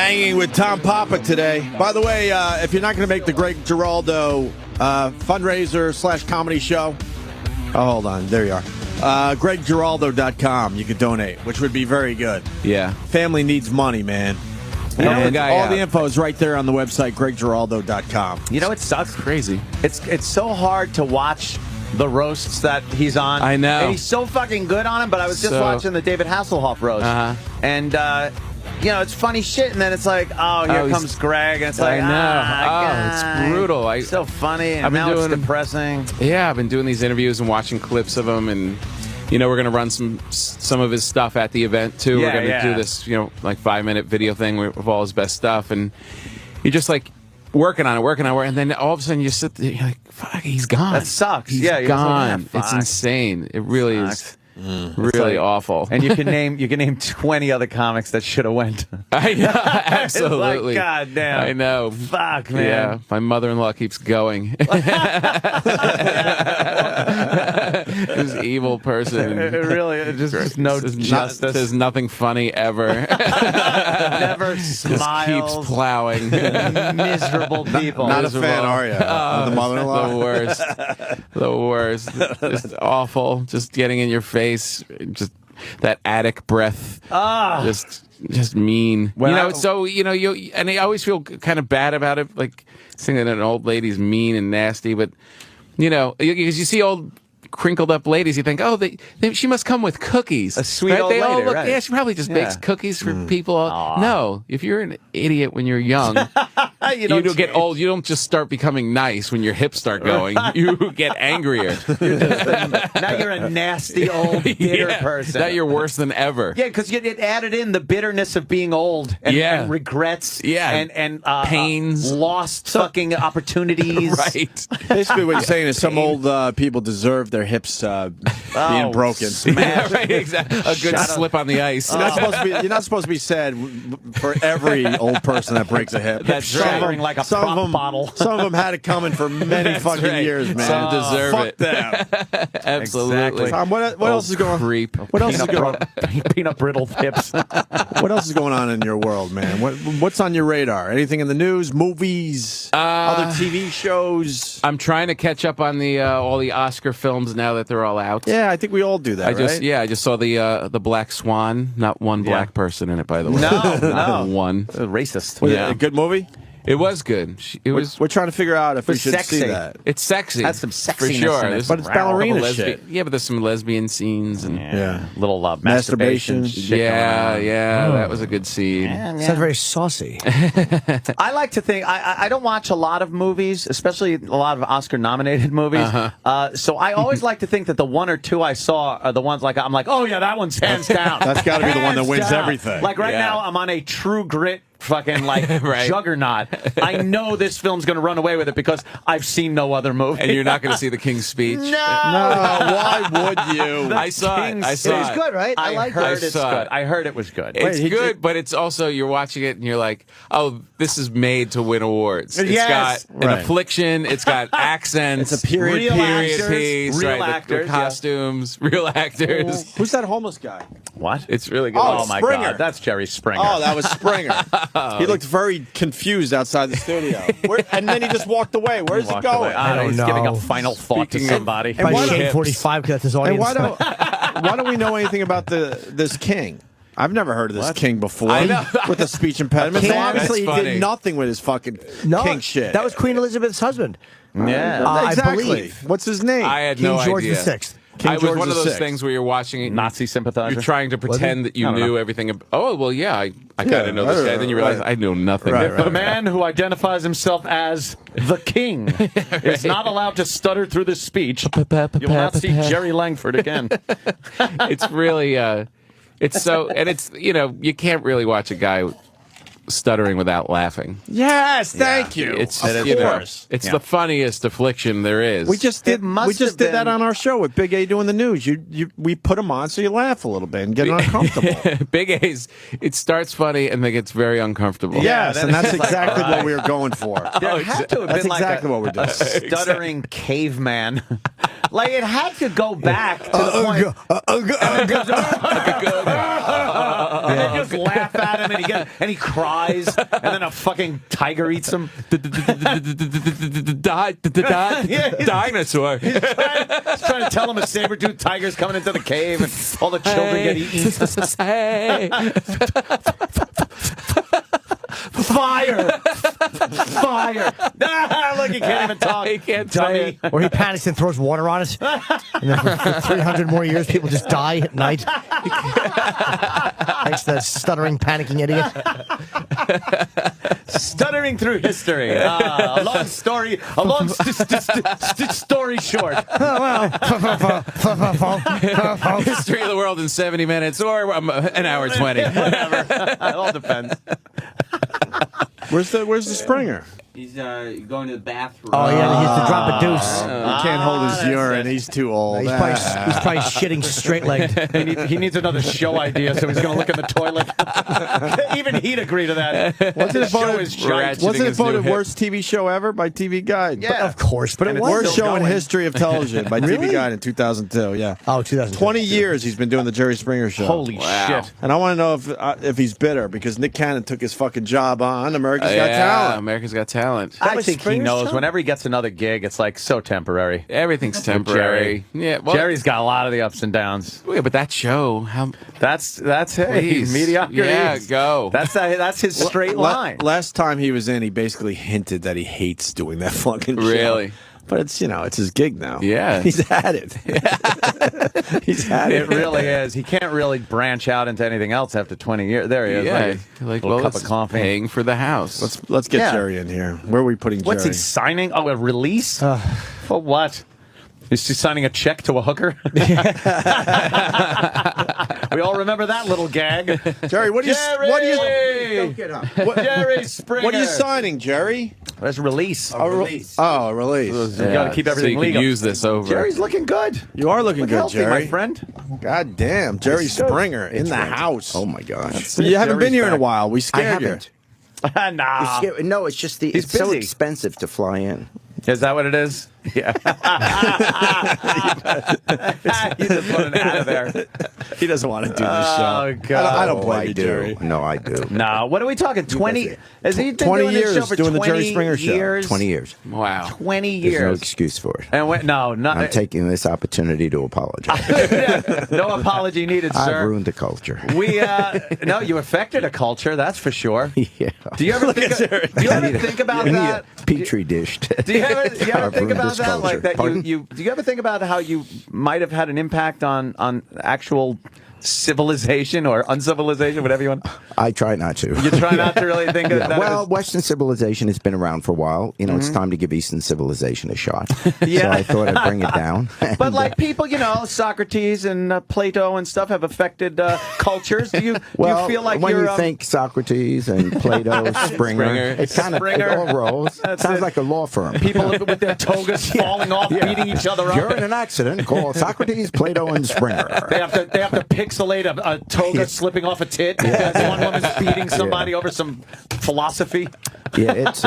Hanging with Tom Papa today. By the way, if you're not going to make the Greg Giraldo fundraiser / comedy show, hold on, there you are. GregGiraldo.com. You could donate, which would be very good. Yeah. Family needs money, man. And all the info is right there on the website, GregGiraldo.com. You know, it sucks. Crazy. It's so hard to watch the roasts that he's on. I know. And he's so fucking good on them, but I was just watching the David Hasselhoff roast. And, you know, it's funny shit, and then it's like, here comes Greg, and it's like, it's brutal. It's so funny, and now it's depressing. Yeah, I've been doing these interviews and watching clips of him, and, you know, we're going to run some of his stuff at the event, too. We're going to do this, you know, like 5-minute video thing with all his best stuff, and you're just like working on it, and then all of a sudden you sit there, you're like, fuck, he's gone. That sucks. He's gone. It's insane. It really is. Really awful. And you can name 20 other comics that should have went. I know, absolutely. Like, God damn. I know. Fuck, man. Yeah, my mother-in-law keeps going. This evil person. It really just no justice. There's nothing funny ever. Never smiles. Just keeps plowing. Miserable people. Not a fan, are you? The mother-in-law? The worst. The worst. Just awful. Just getting in your face. Just that attic breath. Just mean. When I always feel kind of bad about it, like saying that an old lady's mean and nasty, but you know, because you see old crinkled up ladies, you think, she must come with cookies. A sweet old lady, right? Yeah, she probably just bakes cookies for people. No, if you're an idiot when you're young, you don't get old. You don't just start becoming nice when your hips start going. You get angrier. Now you're a nasty old bitter person. Now you're worse than ever. Yeah, because it added in the bitterness of being old and regrets and pains, lost fucking opportunities. Right. Basically, what you're saying is some old people deserve their hips being broken. Yeah, right, exactly. A good slip on the ice. You're not supposed to be sad for every old person that breaks a hip. That's shattering like a prop bottle. Some of them had it coming for many fucking years, man. Some deserve Fuck it. Them. Absolutely. Exactly. Tom, what else is going on? Creep. What else is going on? Peanut brittled hips. What else is going on in your world, man? What's on your radar? Anything in the news, movies, other TV shows? I'm trying to catch up on the all the Oscar films now that they're all out. Yeah, I think we all do that. I just saw the Black Swan. Not one black person in it, by the way. No. One. Racist. Was it a good movie? It was good. We're trying to figure out if we should sexy. see that. It's sexy. That's some sexiness for sure. in it. But it's ballerina shit. Yeah, but there's some lesbian scenes and little masturbation. shit that was a good scene. Sounds very saucy. I like to think I don't watch a lot of movies, especially a lot of Oscar-nominated movies. So I always like to think that the one or two I saw are the ones I'm like, oh yeah, that one's hands down. That's got to be the one that wins everything. Like right now, I'm on a True Grit fucking juggernaut. I know this film's going to run away with it because I've seen no other movie. And you're not going to see the King's Speech. No, why would you? I saw it. It's good, right? I heard it's good. I heard it was good. It's good, but it's also, you're watching it and you're like, oh, this is made to win awards. It's got an affliction. It's got accents. It's a period piece. Real actors. The costumes. Real actors. Who's that homeless guy? What? It's really good. Oh my Springer. God, that's Jerry Springer. Oh, that was Springer. He looked very confused outside the studio. And then he just walked away. Where's he going? I don't know. He's giving a final thought to somebody. By Shane 45, because that's his audience. Why don't we know anything about this king? I've never heard of this king before. I know. With a speech impediment. So obviously he That's did funny. nothing with his fucking king shit. That was Queen Elizabeth's husband. Yeah. Exactly. I believe. What's his name? I had King no George idea. VI. King I was George one of those VI. things where you're watching it, Nazi sympathizer. You're trying to pretend that you knew everything. Oh, well, yeah, I kind of know this guy. Then you realize I know nothing. The man who identifies himself as the king is not allowed to stutter through this speech. You will not see Jerry Langford again. It's really, it's so, and it's, you can't really watch a guy stuttering without laughing. Yes, thank you. It's of course. It's the funniest affliction there is. We just did that on our show with Big A doing the news. We put him on so you laugh a little bit and get uncomfortable. Big A's, it starts funny and then gets very uncomfortable. Yes, and that's exactly what we were going for. There had to have That's been exactly what we're doing. a stuttering caveman. Like it had to go back to the point. And then just laugh at him and he cries. dies, and then a fucking tiger eats him. Dinosaur. He's trying to tell him a saber-toothed tiger's coming into the cave, and all the children get eaten. Fire! Fire! Look, he can't even talk. He can't say it. Or he panics and throws water on it. And then for 300 more years, people just die at night. Thanks to that stuttering, panicking idiot. Stuttering through history. A long story. A long story short. History of the world in 70 minutes or an hour 20. Whatever. It all depends. Where's the Springer? He's going to the bathroom. Oh, yeah, he has to drop a deuce. He can't hold his urine. He's too old. He's probably shitting straight-legged. He needs another show idea, so he's going to look in the toilet. Even he'd agree to that. Wasn't it ratcheting voted his new worst TV show ever by TV Guide? Yeah. Of course, but it was. Worst still show in going. history of television by TV Really? Guide in 2002. Yeah. Oh, 2000. 20 years he's been doing the Jerry Springer show. Holy Wow. shit. And I want to know if he's bitter because Nick Cannon took his fucking job on America's Got Talent. America's Got Talent. I was think he Springer's knows time? whenever he gets another gig, it's like so temporary. Everything's temporary. Yeah, well, Jerry's got a lot of the ups and downs. yeah, but that show, how That's hey, Please. mediocrity. Yeah, go. That's his straight line. Last time he was in, he basically hinted that he hates doing that fucking show. Really? But it's it's his gig now. Yeah. He's had it. He's had It it. really is. He can't really branch out into anything else after 20 years. There he is. yeah, Like a well, little cup it's of coffee. paying for the house. Let's get Yeah. Jerry in here. Where are we putting What's Jerry? he signing? Oh, a release? For what? Is he signing a check to a hooker? We all remember that little gag. Jerry, what are you? Jerry! What are you? Don't get up. Jerry Springer. What are you signing, Jerry? That's a release. A release. Oh, a release. You got to keep so everything you can legal. use this over. Jerry's looking good. You are looking Look good, healthy, Jerry. my friend. God damn, Jerry It's good. Springer in the house. Oh my gosh! You haven't been Jerry's here in a back. while. We I scared you. haven't. Nah. No, it's just He's it's so busy. expensive to fly in. Is that what it is? Yeah. You just want it out of there. He doesn't want to do this Oh, show. God. I don't Oh, blame I you, do. Jerry. No, I do. No, what are we talking? 20? Has he been 20 doing this show years for doing the 20 Jerry Springer show. years? 20 years. Wow. 20 There's no years. excuse for it. And no, I'm taking this opportunity to apologize. no apology needed, I've sir. ruined the culture. We no, you affected a culture, that's for sure. Yeah. Do you ever think? Do you ever think about We need that? a petri dish. Do you ever think ruined about this that? culture. Like that? Pardon? Do you ever think about how you might have had an impact on actual civilization or uncivilization, whatever you want? I try not to. You try not to really think of that. Well, Western civilization has been around for a while. You know, it's time to give Eastern civilization a shot. Yeah. So I thought I'd bring it down. But like people, Socrates and Plato and stuff have affected cultures. Do you feel like when you're you think Socrates and Plato, Springer, it kind of it all rolls. That's Sounds it. like a law firm. people with their togas falling off, beating each other up? You're in an accident. Call Socrates, Plato, and Springer. They have to pixelate a toga slipping off a tit because one woman's beating somebody over some philosophy. Yeah, it's.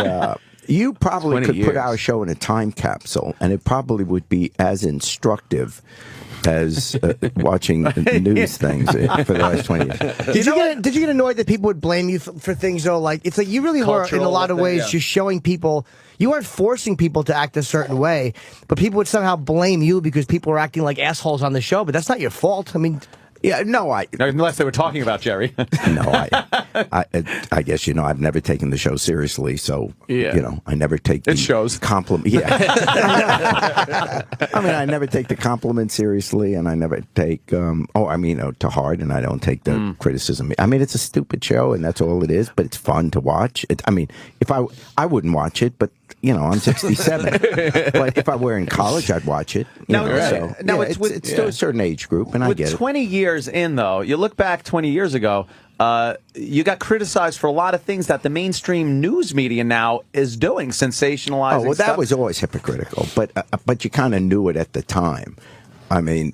You probably 20 could put years. our show in a time capsule, and it probably would be as instructive as watching news things for the last 20 years. Did you get annoyed that people would blame you for things though? Like it's like you really were in a Cultural lot of thing, ways yeah. just showing people. You weren't forcing people to act a certain way, but people would somehow blame you because people were acting like assholes on the show. But that's not your fault. I mean, Yeah, no, Unless they were talking about Jerry. I guess I've never taken the show seriously, so Yeah. I never take It shows. compliment. Yeah, I never take the compliment seriously, and I never take to heart, and I don't take the criticism. I mean, it's a stupid show, and that's all it is. But it's fun to watch. If I wouldn't watch it, but I'm 67. But if I were in college, I'd watch it. It's to a certain age group, and I With get it. 20 years in, though, you look back 20 years ago, you got criticized for a lot of things that the mainstream news media now is doing, sensationalizing Oh, well, that stuff. was always hypocritical, but you kind of knew it at the time. I mean,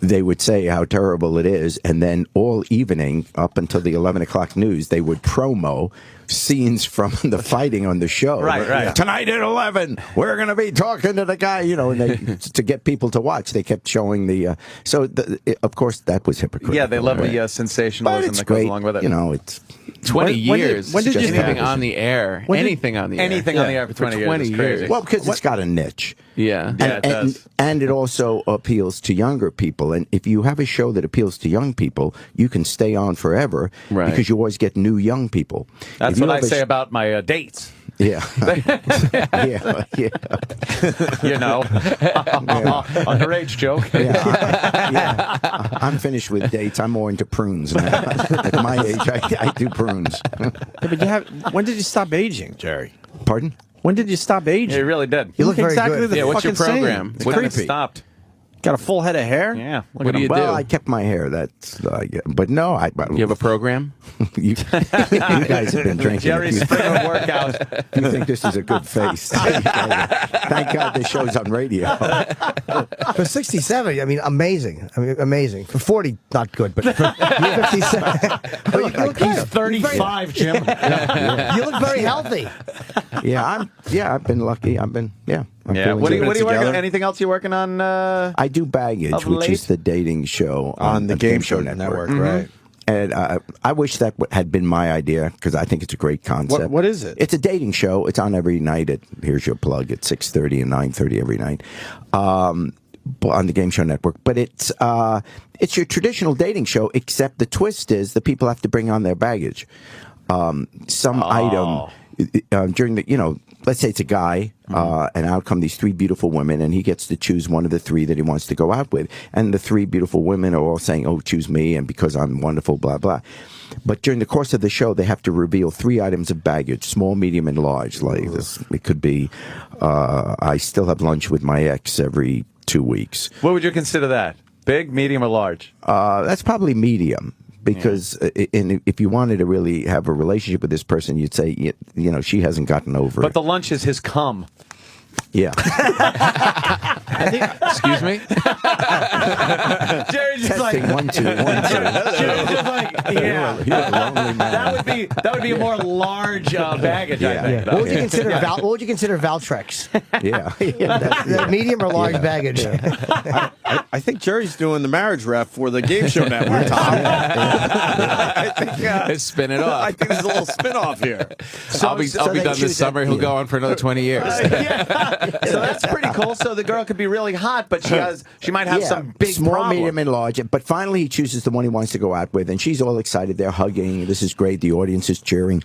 they would say how terrible it is, and then all evening up until the 11 o'clock news, they would promo scenes from the fighting on the show. Right. Tonight at 11, we're going to be talking to the guy, and they, to get people to watch, they kept showing the. Of course, that was hypocritical. Yeah, they love right? the sensationalism that goes along with it. It's 20 years. when did you anything start? on the air? Anything on the air. Anything on the air for 20 years. Is crazy. well, because it's got a niche. Yeah. Yeah, it does. And it also appeals to younger people. And if you have a show that appeals to young people, you can stay on forever because you always get new young people. That's If you what I have a say about my dates. Yeah. yeah. Underage joke. Yeah. I'm finished with dates. I'm more into prunes now. At my age, I do prunes. But when did you stop aging, Jerry? Pardon? When did you stop aging? Yeah, he really did. You look very exactly good. the Yeah, what's your fucking same. program? It's What Kind of creepy. stopped. Got a full head of hair? Yeah. What do you Well, do? I kept my hair. That's, but no, You have a program? you guys have been drinking. Jerry Springer workout. You think this is a good face? Thank God this show's on radio. For 67, I mean, amazing. Amazing. For 40, not good, but for 57. But you look He's good. 35, Jim. You look very healthy. I've been lucky. I'm Yeah. feeling What are you good. working together? on? Anything else you're working on? I do Baggage, Of which is late? the dating show On the Game Show Network, right? And I wish that had been my idea because I think it's a great concept. What is it? It's a dating show. It's on every night here's your plug, at 6:30 and 9:30 every night on the Game Show Network. But it's your traditional dating show, except the twist is the people have to bring on their baggage. Some item during the, let's say it's a guy, and out come these three beautiful women, and he gets to choose one of the three that he wants to go out with. And the three beautiful women are all saying, oh, choose me, and because I'm wonderful, blah, blah. But during the course of the show, they have to reveal three items of baggage, small, medium, and large. Like this, it could be, I still have lunch with my ex every 2 weeks. What would you consider that? Big, medium, or large? That's probably medium. Because if you wanted to really have a relationship with this person, you'd say, she hasn't gotten over But it. the lunch is his cum. Yeah. Excuse me? Jerry's just Testing, like, 1, 2, 1, 2. Jerry's just like, yeah. You're a lonely man. That would be a more large baggage, I think. What would you consider? What would you consider Valtrex? Yeah. The medium or large baggage? I think Jerry's doing the marriage rep for the Game Show Network, Tom. I think, Spin it off. I think there's a little spin-off here. I'll be so they done choose this summer. that- He'll go on for another 20 years. So that's pretty cool. So the girl could be really hot, but she might have some big small, problem. medium, and large. But finally, he chooses the one he wants to go out with, and she's all excited. They're hugging. This is great. The audience is cheering.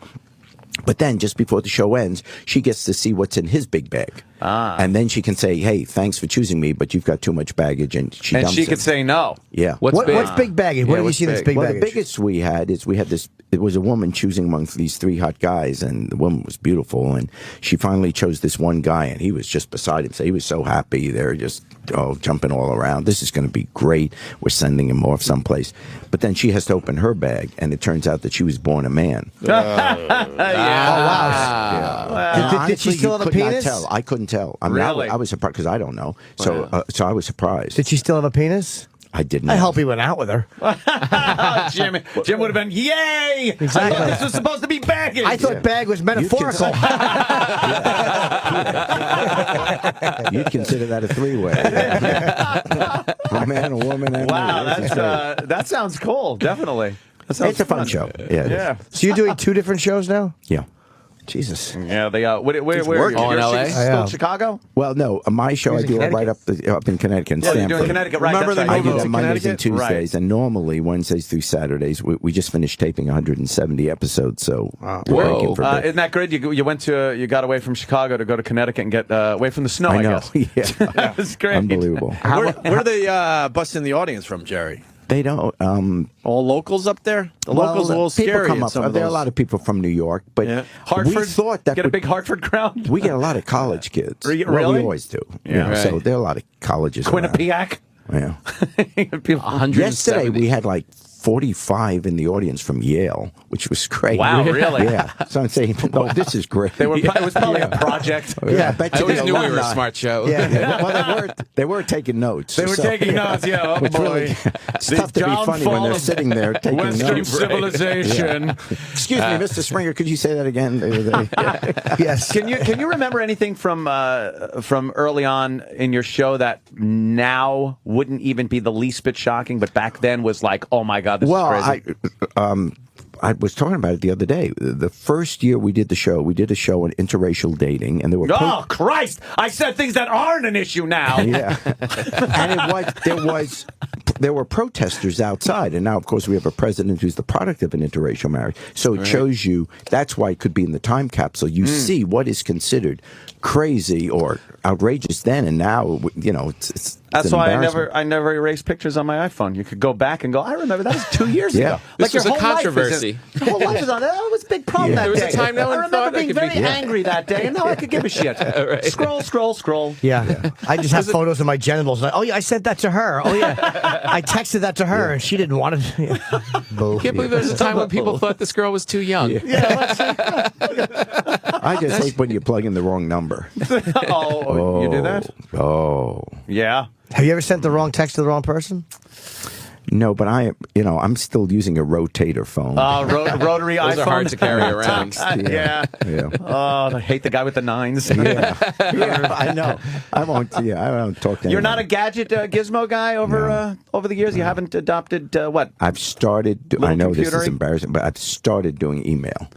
But then, just before the show ends, she gets to see what's in his big bag. And then she can say, hey, thanks for choosing me, but you've got too much baggage. And she dumps she could him. say no. Yeah. What's big? What's big baggage? What have you what's seen that's big? big Well, baggage? the biggest we had this. It was a woman choosing amongst these three hot guys, and the woman was beautiful, and she finally chose this one guy, and he was just beside himself. He was so happy. They're just jumping all around. This is going to be great. We're sending him off someplace. But then she has to open her bag, and it turns out that she was born a man. Oh wow! Did she Honestly, still you have a could not penis? tell. I couldn't tell. I mean, Really? I was surprised because I don't know. So I was surprised. Did she still have a penis? I didn't. I hope he went out with her. Jim would have been, yay! I thought this was supposed to be baggage. I thought bag was metaphorical. You'd consider that a three-way. A man, a woman, and Wow, this is great. that sounds cool. Definitely. That sounds It's a fun show. Yeah. it is. Yeah. So you're doing 2 different shows now? Yeah. Jesus. Yeah, they where working. Oh, in LA? Still Yeah. in Chicago? Well, no, my show I He's in do it right Connecticut? up in Connecticut, in Yeah, you're Stamford. doing Connecticut, right? Remember that's the right. I do movie that in Mondays and Connecticut? Tuesdays, and normally Wednesdays through Saturdays. We just finished taping 170 episodes, so we're Whoa. breaking for a bit. Isn't that great? You got away from Chicago to go to Connecticut and get away from the snow, I I know, guess. yeah, That was great. unbelievable. Where are they busting the audience from, Jerry? They don't. All locals up there? The locals are a little people scary. come in up. some of There are a those. lot of people from New York, but Yeah. Hartford? we thought that Get a big Hartford crowd? we get a lot of college kids. Really? Well, we always do. Yeah. So Right. there are a lot of colleges. around. Quinnipiac? Yeah. People- 170. Yesterday we had like 45 in the audience from Yale, which was great. Wow, really? Yeah. So I'm saying, no, this is great. It was probably a project. Yeah, I bet I you always the knew we were a alumni- smart show. Yeah. Well, they were taking notes. They were taking notes, yeah. Oh, Which boy. really, it's tough to be funny when they're sitting there taking Western notes. civilization. Excuse me, Mr. Springer, could you say that again? Yes. Can you remember anything from early on in your show that now wouldn't even be the least bit shocking, but back then was like, oh my God, this is crazy? I was talking about it the other day. The first year we did a show on interracial dating, and there were Oh Christ! I said things that aren't an issue now. yeah, and there were protesters outside, and now of course we have a president who's the product of an interracial marriage. So it shows you that's why it could be in the time capsule. You see what is considered crazy or outrageous then, and now it's That's an why embarrassment. I never erase pictures on my iPhone. You could go back and go, I remember that was 2 years Yeah. ago. This was your a whole life is controversy. Your whole life is on it. That was a big problem Yeah. that There was a day. time no one I remember thought I being could be- very angry that day, and now I could give a shit. Right. Scroll. Yeah. I just have photos of my genitals. Like, oh, yeah, I sent that to her. Oh, yeah. I texted that to her, and she didn't want it. Bull. I can't believe there was a time when people thought this girl was too young. I just hate when you plug in the wrong number. Oh, you do that? Oh. Yeah. Have you ever sent the wrong text to the wrong person? No, but I'm still using a rotator phone. Rotary Those iPhone. are hard to carry around. Yeah. Yeah. Oh, I hate the guy with the nines. Yeah, I know. I won't talk to You're anyone. not a gadget gizmo guy over the years? You haven't adopted what? I've started. Little I know this is computery? embarrassing, but I've started doing email.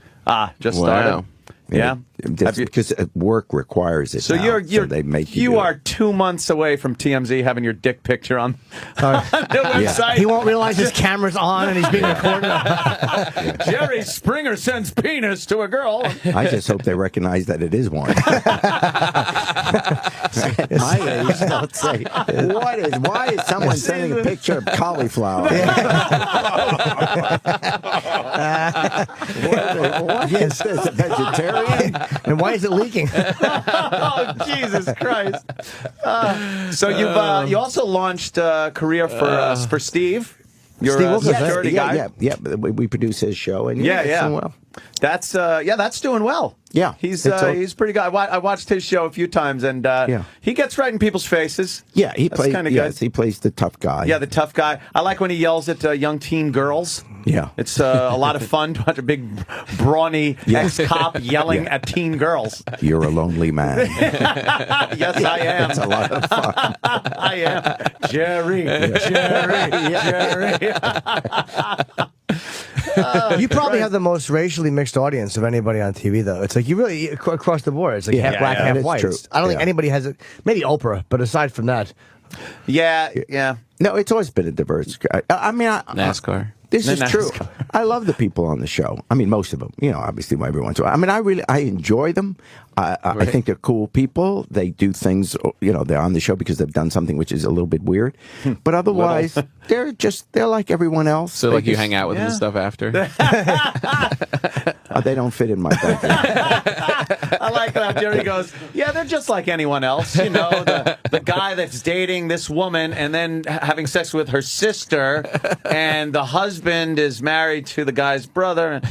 Just Wow. started. Yeah. Just because work requires it. So now, they make you do are it. 2 months away from TMZ having your dick picture on the website. He won't realize his camera's on and he's being recorded. Jerry Springer sends penis to a girl. I just hope they recognize that it is one. My age, they'll say, why is someone sending a picture of cauliflower? What is this, a vegetarian? And why is it leaking? Oh, Jesus Christ. So you also launched a career for Steve. Your Steve Wilkos, right? security guy. Yeah. We produce his show, and Yeah. it's doing well. That's doing well. Yeah, he's it's pretty good. I watched his show a few times, and he gets right in people's faces. Yeah, he That's plays. kinda Yes, good. he plays the tough guy. Yeah, the tough guy. I like when he yells at young teen girls. Yeah. It's a lot of fun to watch a big, brawny ex-cop yelling at teen girls. You're a lonely man. Yes, I am. It's a lot of fun. I am. Jerry. You probably have the most racially mixed audience of anybody on TV, though. It's like you really across the board. It's like half black, half that's white. true. I don't think Yeah. anybody has it. Maybe Oprah, but aside from that, Yeah. No, it's always been a diverse. I mean, NASCAR. This is NASCAR. true. I love the people on the show. I mean, most of them. Obviously, every once in a while. I mean, I enjoy them. I think they're cool people. They do things. They're on the show because they've done something which is a little bit weird. But otherwise, they're like everyone else. So, They like, you just- hang out with them and stuff after? They don't fit in my bag. I like that. Jerry goes, yeah, they're just like anyone else. The guy that's dating this woman and then having sex with her sister, and the husband is married to the guy's brother.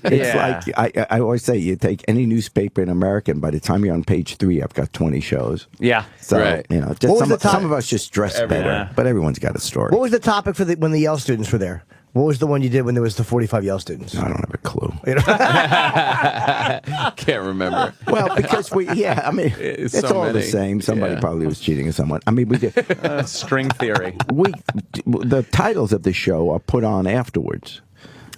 It's like I always say, you take any newspaper in America, and by the time you're on page 3, I've got 20 shows. Yeah. So, Right. just What was the some time- of us just dress better, but everyone's got a story. what was the topic for when the Yale students were there? What was the one you did when there was the 45 Yale students? I don't have a clue. Can't remember. Well, because It's it's so all the many. same. Somebody Yeah. probably was cheating on someone. I mean, we did. String theory. The titles of the show are put on afterwards.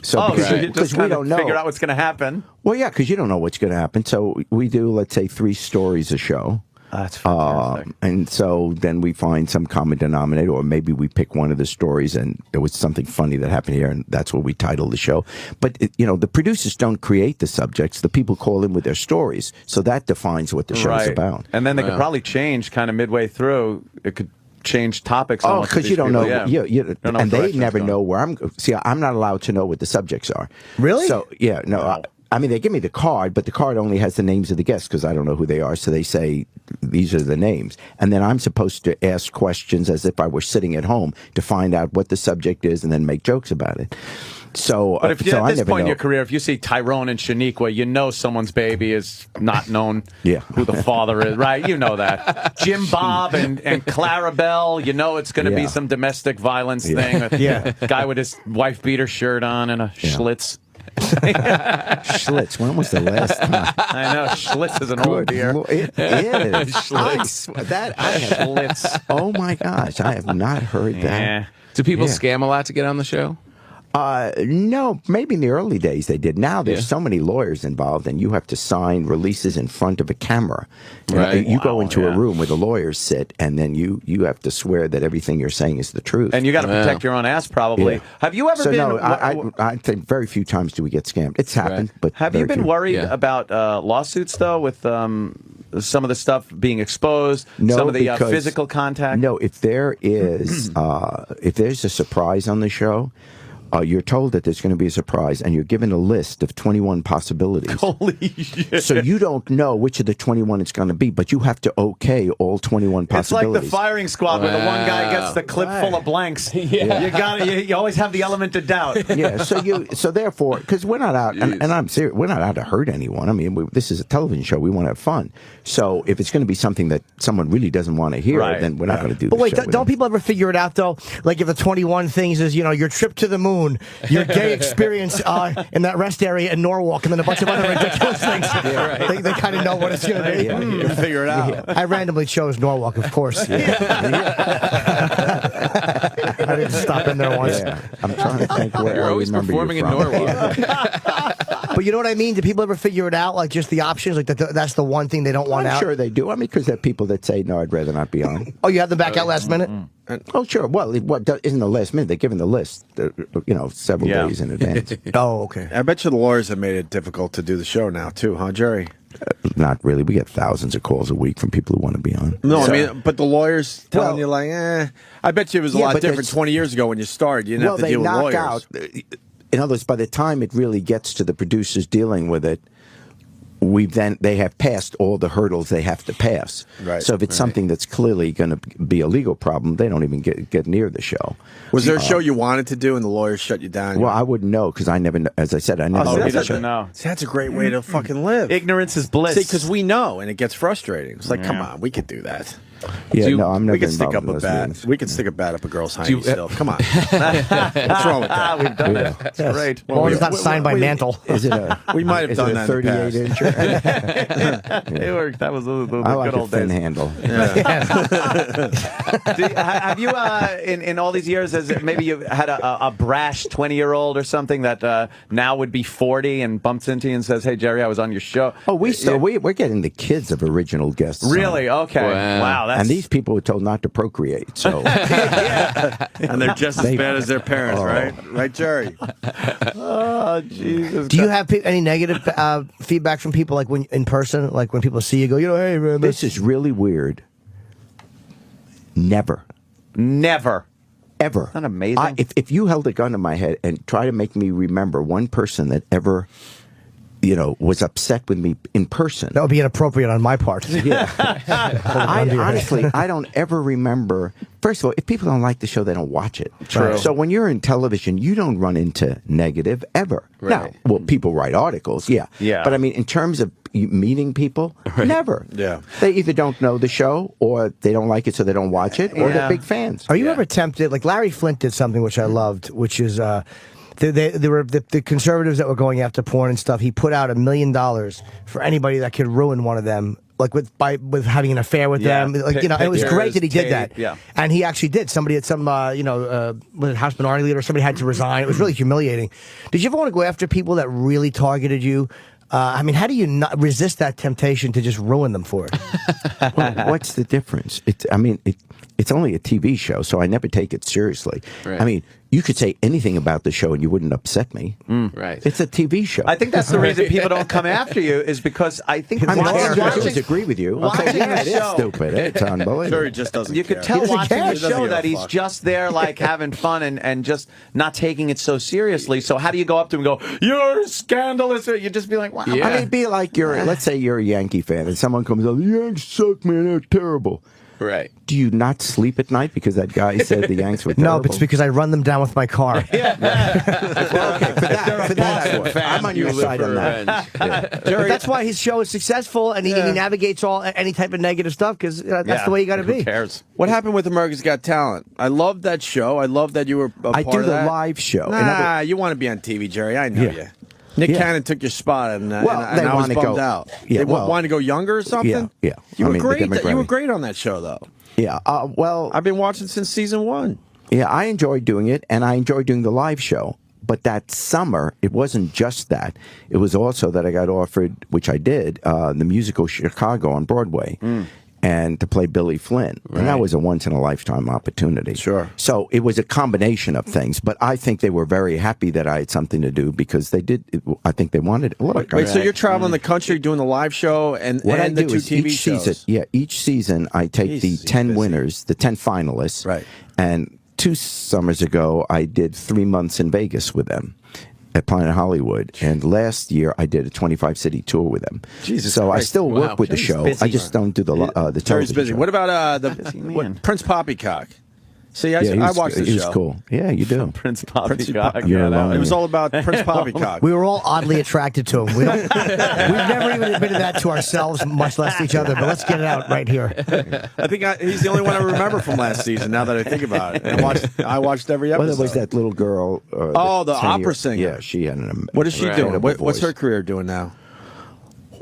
So Oh, because, so you because just we kind don't of know. figure out what's going to happen. Well, yeah, because you don't know what's going to happen. So we do, let's say, 3 stories a show. That's fantastic. And so then we find some common denominator, or maybe we pick one of the stories and there was something funny that happened here, and that's what we title the show. But, the producers don't create the subjects. The people call in with their stories. So that defines what the show's about. And then they could probably change kind of midway through. It could change topics. Oh, because you don't know. Yeah. Don't know And what they direction never it's know going. where I'm. See, I'm not allowed to know what the subjects are. Really? So, yeah, no. I mean, they give me the card, but the card only has the names of the guests because I don't know who they are. So they say, these are the names. And then I'm supposed to ask questions as if I were sitting at home to find out what the subject is and then make jokes about it. So, but if you, so at this point in your career, if you see Tyrone and Shaniqua, you know someone's baby is not known who the father is, right? You know that. Jim Bob and Clarabelle, you know it's going to be some domestic violence thing. Guy with his wife beater shirt on and a Schlitz. Schlitz. When was the last time? I know Schlitz is an old beer. It is. Schlitz. I have Schlitz. Oh my gosh, I have not heard that. Do people scam a lot to get on the show? No, maybe in the early days they did. Now there's so many lawyers involved, and you have to sign releases in front of a camera. Right. You go into a room where the lawyers sit, and then you have to swear that everything you're saying is the truth. And you got to protect your own ass, probably. Have you ever been? No, I think very few times do we get scammed. It's happened, but have you been worried about lawsuits though, with some of the stuff being exposed, some of the physical contact? No, if there is, if there's a surprise on the show. You're told that there's going to be a surprise, and you're given a list of 21 possibilities. Holy shit. So you don't know which of the 21 it's going to be, but you have to okay all 21 possibilities. It's like the firing squad where the one guy gets the clip full of blanks. You always have the element of doubt. So therefore, because we're not out, and I'm serious, we're not out to hurt anyone. I mean, this is a television show. We want to have fun. So if it's going to be something that someone really doesn't want to hear, then we're not going to do. But wait, don't people ever figure it out though? Like if the 21 things is, your trip to the moon, your gay experience in that rest area in Norwalk, and then a bunch of other ridiculous things. They kind of know what it's going to be. You figure it out. I randomly chose Norwalk, of course. I didn't stop in there once. I'm trying to think where you're always performing in Norwalk. But you know what I mean? Do people ever figure it out? Like just the options? Like that's the one thing they don't want out? I'm sure they do. I mean, because there are people that say, no, I'd rather not be on. Oh, you have them back out last minute? Oh, sure. Well, what isn't the last minute? They're given the list, several days in advance. Oh, okay. I bet you the lawyers have made it difficult to do the show now, too, huh, Jerry? Not really. We get thousands of calls a week from people who want to be on. No, I mean, but the lawyers telling you, like, I bet you it was a lot different 20 years ago when you started. You didn't have to deal with lawyers. Out, in other words, by the time it really gets to the producers dealing with it, they have passed all the hurdles they have to pass. Right. So if it's something that's clearly going to be a legal problem, they don't even get near the show. Was there a show you wanted to do and the lawyers shut you down? Well, I wouldn't know because I never, as I said, I never. He doesn't know. See, that's a great way to fucking live. Ignorance is bliss. See, because we know, and it gets frustrating. It's like, come on, we could do that. Yeah, no, I'm never we could stick involved up in a those bat. meetings. We could stick a bat up a girl's hiney still. Come on. What's wrong with that? We've done it. That's great. Well, it's not signed by Mantle. Is it a? We might have done that. 38 incher. It worked. That was the I like good old a thin days. handle. Have you, in all these years, maybe you had a brash 20-year-old or something that now would be 40 and bumps into you and says, "Hey, Jerry, I was on your show." Oh, we're getting the kids of original guests. Really? Okay. Wow. And these people were told not to procreate. So, and they're just as bad as their parents, right? Right, Jerry? Oh, Jesus. Do you have any negative feedback from people, like when in person, like when people see you, go, hey, man, this is really weird. Never. Never. Ever. Isn't that amazing? If you held a gun to my head and try to make me remember one person that ever, was upset with me in person. That would be inappropriate on my part. Yeah. Honestly, I don't ever remember. First of all, if people don't like the show, they don't watch it. True. So when you're in television, you don't run into negative ever. Right. Now, people write articles, yeah. But I mean, in terms of meeting people, never. Yeah. They either don't know the show, or they don't like it, so they don't watch it, or they're big fans. Are you ever tempted? Like Larry Flint did something which I loved, which is there were the conservatives that were going after porn and stuff. He put out $1 million for anybody that could ruin one of them, like with having an affair with them. Like it was great that he did that. Yeah. And he actually did. Somebody at some was it House Minority Leader? Somebody had to resign. It was really humiliating. Did you ever want to go after people that really targeted you? I mean, how do you not resist that temptation to just ruin them for it? Well, what's the difference? It's only a TV show, so I never take it seriously. Right. I mean, You could say anything about the show and you wouldn't upset me. Right. It's a TV show. I think that's the reason people don't come after you is because I think I mean, all I have to do is watching, agree with you. I'll say, watching yeah, the it is show. stupid. It's unbelievable. Sure, he just doesn't You care. could tell doesn't watching care. the He doesn't show give a that he's fuck. just there, like having fun and just not taking it so seriously. So how do you go up to him and go, "You're scandalous"? Or you just be like, "Wow." Yeah. I mean, be like let's say you're a Yankee fan and someone comes up, the Yanks suck, man, they're terrible. Right. Do you not sleep at night because that guy said the Yanks were terrible? No, it's because I run them down with my car. Well, okay, for that, I'm on your side on that. But that's why his show is successful, and he navigates any type of negative stuff because that's the way you got to Who be. cares? What happened with America's Got Talent? I love that show. I love that you were a I part do of the that. live show. Nah, you want to be on TV, Jerry. I know Yeah. you. Nick Yeah. Cannon took your spot, and Well, and they I was wanna bummed go- out. Yeah, they well- wanted to go younger or something? Yeah. You I were mean, the great. You were demographic. great on that show, though. Yeah, well, I've been watching since season 1. yeah, I enjoy doing it, and I enjoy doing the live show. But that summer, it wasn't just that. It was also that I got offered, which I did, the musical Chicago on Broadway. And to play Billy Flynn. And that was a once-in-a-lifetime opportunity. Sure. So it was a combination of things. But I think they were very happy that I had something to do because they did. I think they wanted. Look, Wait, so you're traveling the country doing the live show and what I the do two is TV each shows? season, each season I take Jesus, the 10 busy. winners, the 10 finalists, Right. and 2 summers ago I did 3 months in Vegas with them at Planet Hollywood, and last year I did a 25-city tour with them. Jesus so I Christ. still work Wow. with the He's show. busy. I just don't do the Jerry's television busy. show. What about man. Prince Poppycock? See, I he was, watched the he was show. cool. Yeah, you do. Prince Prince Poppycock. You're Yeah, alone. It was all about Prince Poppycock. We were all oddly attracted to him. We've never even admitted that to ourselves, much less each other. But let's get it out right here. I think he's the only one I remember from last season. Now that I think about it, I watched every Well, episode. there was that little girl. Oh, the 10-year opera singer. Yeah, she had an. What is she doing? incredible What's her voice. career doing now?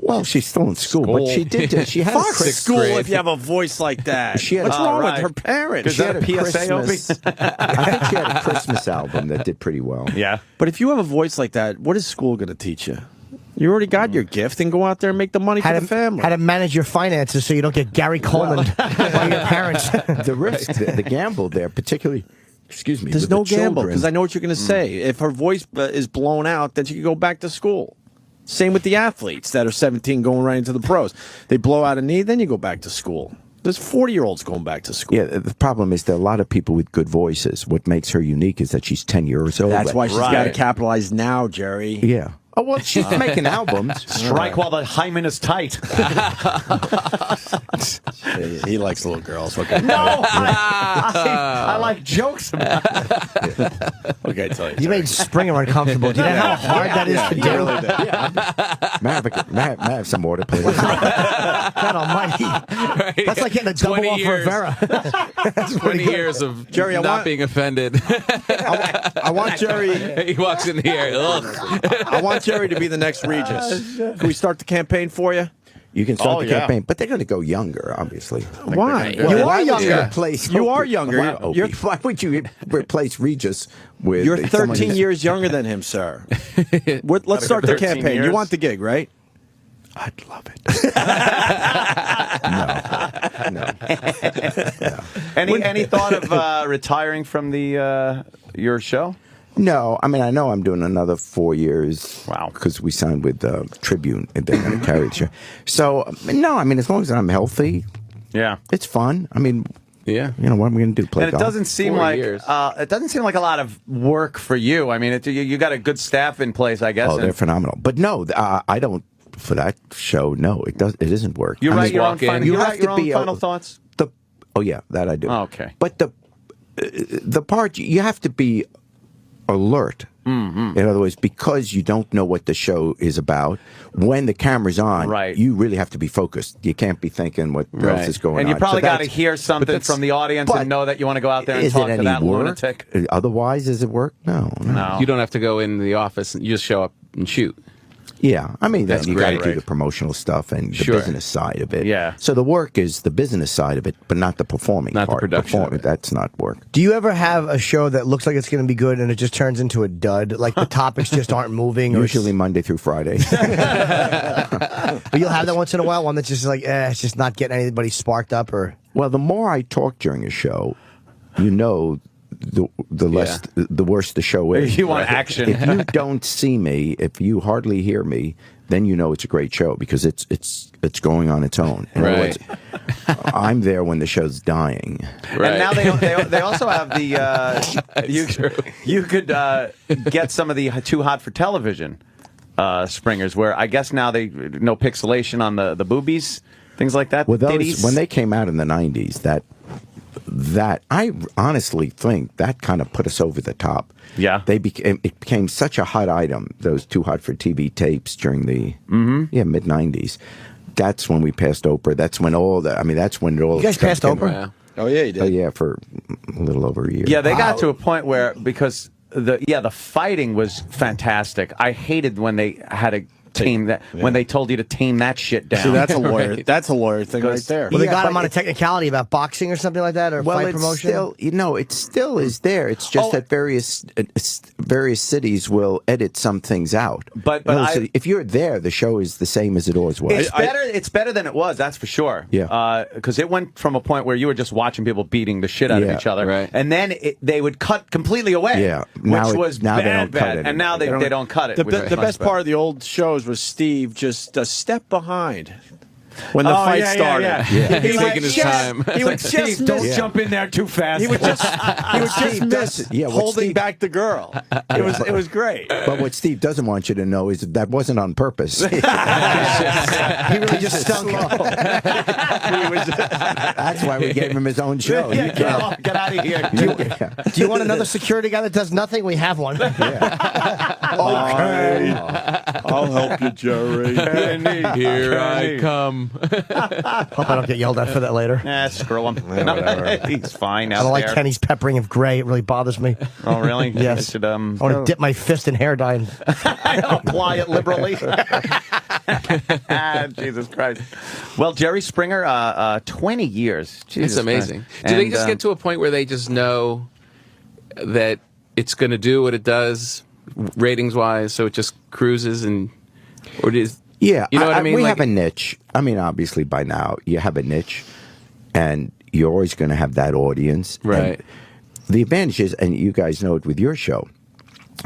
Well, she's still in school, but she did. She had a Fuck Chris- school grade. if you have a voice like that. She had- What's wrong right. with her parents? Is that a PSA, Christmas- I think she had a Christmas album that did pretty well. Yeah. But if you have a voice like that, what is school going to teach you? You already got your gift, and go out there and make the money for the family. How to manage your finances so you don't get Gary Coleman by your parents. The risk, the gamble there, particularly. Excuse me. There's with no the gamble children. because I know what you're going to say. If her voice is blown out, then she can go back to school. Same with the athletes that are 17 going right into the pros. They blow out a knee, then you go back to school. There's 40-year-olds going back to school. Yeah, the problem is there are a lot of people with good voices. What makes her unique is that she's 10 years old. That's why she's got to Right. capitalize now, Jerry. Yeah. Oh, well, she's making albums. Strike while the hymen is tight. He likes little girls. Okay. No, I like jokes about it. Okay, tell you. You made Springer uncomfortable. Do you know how hard that is to do? really did. May I have some water, please? God almighty. That's like getting a double 20 off for years. Vera. 20 years of Jerry, I not want- being offended. I want Jerry. He walks in here. Ugh. I want Jerry to be the next Regis. Can we start the campaign for you? You can start Oh, the yeah. campaign, but they're going to go younger, obviously. Why? You Why are would younger. Replace You are Opie. younger. Why, Opie? You're- Why would you replace Regis with? You're someone 13 who's- years younger than him, sir. Let's start the 13 campaign. You years? want the gig, right? I'd love it. Any thought of retiring from the your show? No, I mean I know I'm doing another 4 years. Wow. Because we signed with Tribune and they're going to carry the show. So no, I mean as long as I'm healthy, Yeah. it's fun. I mean, Yeah. you know what am I going to do? Play And it golf? doesn't seem 4 like years. it doesn't seem like a lot of work for you. I mean, you got a good staff in place, I guess. Oh, and they're phenomenal. But no, I don't. For that show, no, it does. It isn't work. you I write mean, your own walk in. final, You you have write to your own be final thoughts. Oh yeah, that I do. Oh, okay. But the part you have to be alert. Mm-hmm. In other words, because you don't know what the show is about, when the camera's on, Right. you really have to be focused. You can't be thinking what else is going on. And you probably So got to that's- hear something that's- from the audience but and know that you want to go out there and is talk it to any that work? lunatic. Otherwise, is it work? No. No. You don't have to go in the office. You just show up and shoot. Yeah, I mean, That's then you got to great. do Right. the promotional stuff and the Sure. business side of it. Yeah. So the work is the business side of it, but not the performing Not the part. production of it. That's not work. Do you ever have a show that looks like it's going to be good and it just turns into a dud? Like the topics just aren't moving? Or Usually Monday through Friday. but you'll have that once in a while, one that's just like, it's just not getting anybody sparked up or... Well, the more I talk during a show, you know the worse the show is. You want action. If you don't see me, if you hardly hear me, then you know it's a great show because it's going on its own. In other words, I'm there when the show's dying. Right. And now they also have the you could get some of the Too Hot for Television springers where I guess now they no pixelation on the boobies, things like that. Well, those, when they came out in the 90s, that I honestly think that kind of put us over the top. Yeah, it became such a hot item. Those Too Hot for TV tapes during the mid '90s. That's when we passed Oprah. That's when that's when it all. You guys passed Oprah? Yeah. Oh yeah, you did. Oh yeah, for a little over a year. Yeah, they got to a point where because the fighting was fantastic. I hated when they had to tame that when they told you to tame that shit down. See, that's a lawyer. That's a lawyer thing right there. Well, they got him on a technicality about boxing or something like that, or fight promotion. Still, it still is there. It's just that various cities will edit some things out. But if you're there, the show is the same as it always was. It's better than it was. That's for sure. Yeah. Because it went from a point where you were just watching people beating the shit out of each other, right. and then they would cut completely away. Yeah. Which was now bad, they don't cut it and now they don't cut it. The best part of the old shows was Steve just a step behind when the fight started. Yeah. He taking his time. He would just don't jump in there too fast. He would just miss holding back the girl. It was great. But what Steve doesn't want you to know is that wasn't on purpose. He really just stunk. That's why we gave him his own show. Get out of here. Do you want another security guy that does nothing? We have one. Okay. I'll help you, Jerry. Here I come. Hope I don't get yelled at for that later. Screw him. He's fine out I don't like there. Kenny's peppering of gray. It really bothers me. Oh, really? Yes. I should, I want to dip my fist in hair dye and apply it liberally. Jesus Christ. Well, Jerry Springer, 20 years. Jesus It's amazing. Christ. Do they just get to a point where they just know that it's going to do what it does ratings-wise, so it just cruises or does... Yeah, you know what I mean? We have a niche. I mean, obviously, by now, you have a niche, and you're always going to have that audience. Right. And the advantage is, and you guys know it with your show,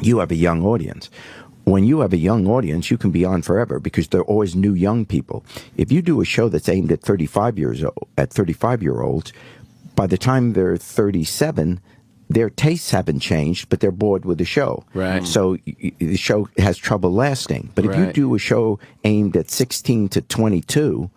you have a young audience. When you have a young audience, you can be on forever because there are always new young people. If you do a show that's aimed at 35-year-olds, by the time they're 37, their tastes haven't changed, but they're bored with the show. Right. So the show has trouble lasting. But if you do a show aimed at 16 to 22,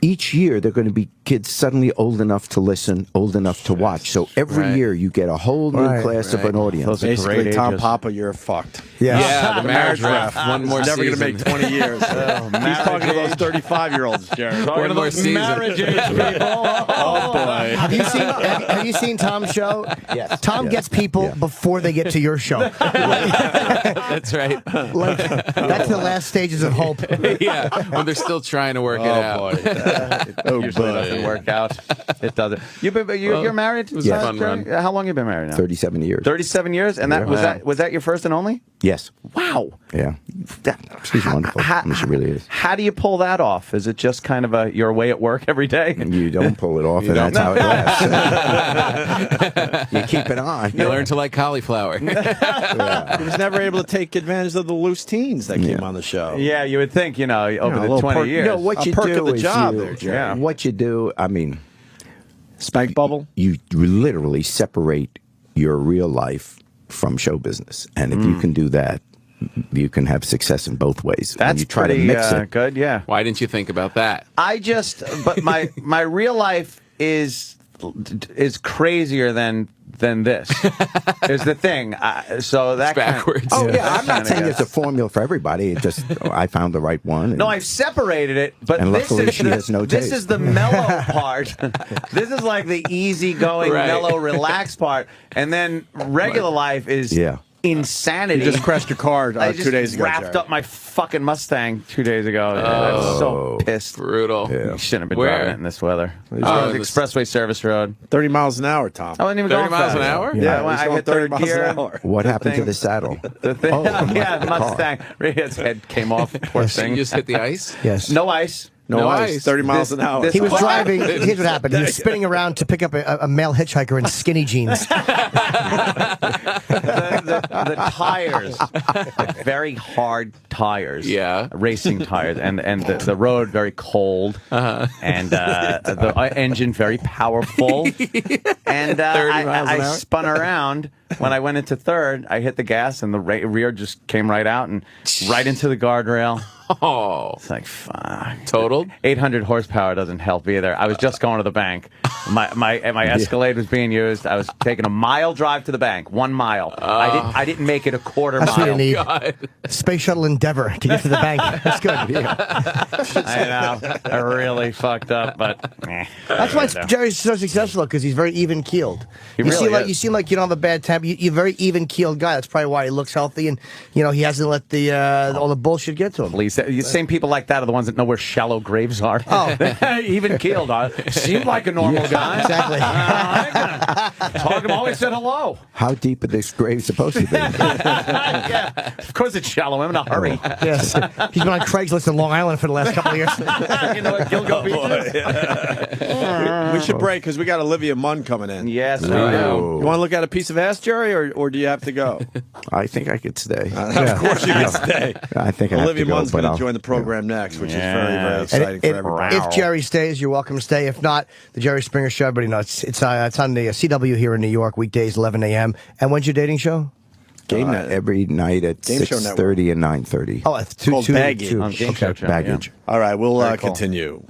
each year they're going to be kids suddenly old enough to listen, old enough to watch. So every year you get a whole new class of an audience. Basically, Tom Papa, you're fucked. Yeah, the marriage ref. One more Never season. going to make 20 years. He's talking to those 35-year-olds, Jerry. One more season. Marriage age people. Oh, boy. Have you seen Tom's show? Yes. Tom gets people before they get to your show. That's right. That's the last stages of hope. Yeah, when they're still trying to work it out. Usually doesn't work out. It doesn't. You're married? It was a fun run. How long have you been married now? 37 years. 37 years? And was that your first and only? Yes. Wow. Yeah. She's wonderful. I mean, she really is. How do you pull that off? Is it just kind of your way at work every day? And you don't pull it off, and that's how it lasts. You keep it on. You learn to like cauliflower. He was never able to take advantage of the loose teens that came on the show. Yeah, you would think, over the 20 years. You know, what you perk do of the is job you, there, Jerry. what you do, I mean, Spank bubble? you literally separate your real life from show business. And if you can do that, you can have success in both ways. That's when you try pretty to mix it. good, yeah. Why didn't you think about that? But my real life is crazier than this is the thing. So that It's backwards. Oh yeah, I'm not saying it's a formula for everybody. It just I found the right one. No, I've separated it, but And this luckily is she has no this taste. is the mellow part. This is like the easygoing, mellow, relaxed part, and then regular life is insanity. You just crashed your car I 2 days ago, wrapped Jerry. up my fucking Mustang 2 days ago. I was so pissed. Brutal. You shouldn't have been Where? driving it in this weather. Oh, The Expressway Service Road. 30 miles an hour, Tom. I wasn't even 30 going miles fast. an hour? Yeah, I he's going hit 30 third miles gear. an hour. What happened to thing. the saddle? The thing, Oh, yeah, the car. Mustang. Its head came off. Poor You thing. just hit the ice? Yes. No ice. No ice. 30 miles an hour. He was driving. Here's what happened. He was spinning around to pick up a male hitchhiker in skinny jeans. The tires, like very hard tires. Yeah. Racing tires, and the road very cold, and the engine very powerful. And 30 miles an I hour? spun around. When I went into third, I hit the gas, and the rear just came right out and right into the guardrail. Oh. It's like, fuck. Totaled? 800 horsepower doesn't help either. I was just going to the bank. My Escalade was being used. I was taking a mile drive to the bank. 1 mile. I didn't make it a quarter That's what you mile. need. God. Space Shuttle Endeavor to get to the bank. That's good. I know. I really fucked up, but That's why Jerry's so successful, because he's very even keeled. He really is. You seem like you don't have a bad temper. You're a very even keeled guy. That's probably why he looks healthy, and he hasn't let all the bullshit get to him. Please, the same people like that are the ones that know where shallow graves are. Oh. Even keeled. Seemed like a normal guy. Exactly. Talk him, always said hello. How deep are this grave supposed to be? Yeah, of course it's shallow. I'm in a hurry. Yes. He's been on Craigslist in Long Island for the last couple of years. You know what Gilgo Beach is? We should break because we got Olivia Munn coming in. Yes, we do. You want to look at a piece of ass, Jerry, or do you have to go? I think I could stay. Of course you can stay. I think I have Olivia to go, Munn's but going to I'll- join the program next, which is very, very Yes. exciting for And everybody. if Jerry stays, you're welcome to stay. If not, the Jerry Springer Show, everybody knows it's on the CW here in New York, weekdays, 11 a.m. And when's your dating show? Game night. every night at Game Show 6:30 and 9:30. Oh, it's called Baggage. On Game Show Channel, Baggage. All right, we'll Very cool. continue.